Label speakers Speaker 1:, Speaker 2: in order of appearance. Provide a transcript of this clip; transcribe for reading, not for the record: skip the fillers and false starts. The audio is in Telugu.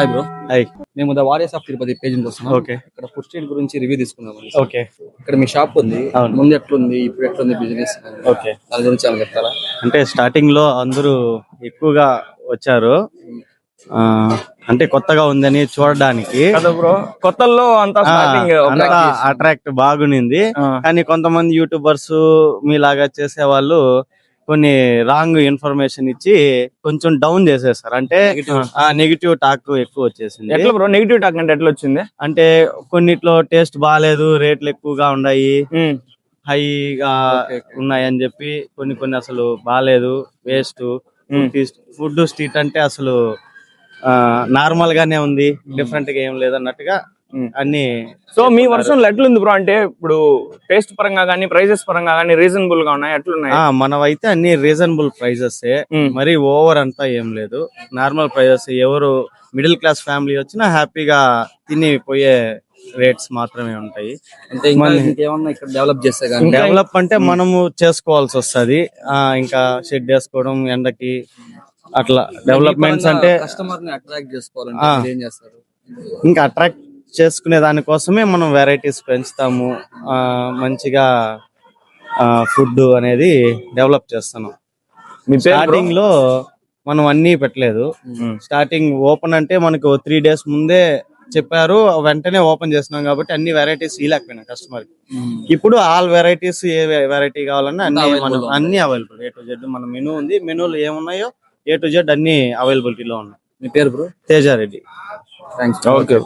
Speaker 1: Hi bro.
Speaker 2: హాయ్.
Speaker 1: మేము the warriors of Tirupati page నుంచి వస్తున్నాం.
Speaker 2: ఓకే.
Speaker 1: ఇక్కడ ఫుడ్ స్ట్రీట్ గురించి రివ్యూ తీసుకుందాం.
Speaker 2: ఓకే.
Speaker 1: ఇక్కడ మీ షాప్ ఉంది.
Speaker 2: అవును.
Speaker 1: ముందు ఎట్లుంది, ఇప్పుడు ఎట్లుంది బిజినెస్?
Speaker 2: ఓకే.
Speaker 1: దాని గురించి ఏమైనా చెప్తారా?
Speaker 2: అంటే స్టార్టింగ్ లో అందరూ ఎక్కువగా వచ్చారు, అంటే కొత్తగా ఉందని చూడడానికి.
Speaker 3: బ్రో కొత్తల్లో అంతా
Speaker 2: అట్రాక్ట్ బాగునింది. కానీ కొంతమంది యూట్యూబర్స్ మీలాగా చేసే వాళ్ళు కొన్ని రాంగ్ ఇన్ఫర్మేషన్ ఇచ్చి కొంచెం డౌన్ చేసేస్తారు. అంటే నెగిటివ్ టాక్ ఎక్కువ వచ్చేసింది.
Speaker 3: ఎట్లా బ్రో నెగిటివ్ టాక్ అంటే ఎట్లా వచ్చింది?
Speaker 2: అంటే కొన్నిట్లో టేస్ట్ బాగాలేదు, రేట్లు ఎక్కువగా ఉన్నాయి, హైగా ఉన్నాయి అని చెప్పి కొన్ని అసలు బాగాలేదు, వేస్ట్. ఫుడ్ స్ట్రీట్ అంటే అసలు నార్మల్ గానే ఉంది, డిఫరెంట్ గా ఏం లేదు అన్నట్టుగా అన్ని.
Speaker 3: సో మీ వర్షంలో ఎట్లుంది బ్రో? అంటే ఇప్పుడు టేస్ట్ పరంగా గానీ, ప్రైజెస్ పరంగా గానీ రీజనబుల్ గా ఉన్నాయి, ఎట్లున్నాయి?
Speaker 2: మనవైతే అన్ని రీజనబుల్ ప్రైజెస్, మరి ఓవర్ అంతా ఏం లేదు, నార్మల్ ప్రైజెస్. ఎవరు మిడిల్ క్లాస్ ఫ్యామిలీ వచ్చినా హ్యాపీగా తిని పోయే రేట్స్ మాత్రమే ఉంటాయి.
Speaker 1: అంటే ఇంకేమన్నా ఇక్కడ డెవలప్ చేస్తే కానీ?
Speaker 2: డెవలప్ అంటే మనము చేసుకోవాల్సి వస్తుంది. ఇంకా షెడ్ వేసుకోవడం ఎండకి అట్లా. డెవలప్మెంట్స్ అంటే
Speaker 1: కస్టమర్ ని అట్రాక్ట్ చేసుకోవాలంటే ఏం చేస్తారు?
Speaker 2: ఇంకా అట్రాక్ట్ చేసుకునే దానికోసమే మనం వెరైటీస్ పెంచుతాము, మంచిగా ఫుడ్ అనేది డెవలప్ చేస్తున్నాం. స్టార్టింగ్ లో మనం అన్ని పెట్టలేదు. స్టార్టింగ్ ఓపెన్ అంటే మనకు 3 days ముందే చెప్పారు, వెంటనే ఓపెన్ చేస్తున్నాం కాబట్టి అన్ని వెరైటీస్ ఇలాకపోయినా కస్టమర్. ఇప్పుడు ఆల్ వెరైటీస్, ఏ వెరైటీ కావాలన్నా అన్ని అవైలబుల్. A to Z మన మెనూ ఉంది, మెనూలో ఏమున్నాయో A to Z అన్ని అవైలబిలిటీలో ఉన్నాయి.
Speaker 1: మీ పేరు బ్రో?
Speaker 2: తేజారెడ్డి.
Speaker 1: థ్యాంక్స్.
Speaker 3: ఓకే.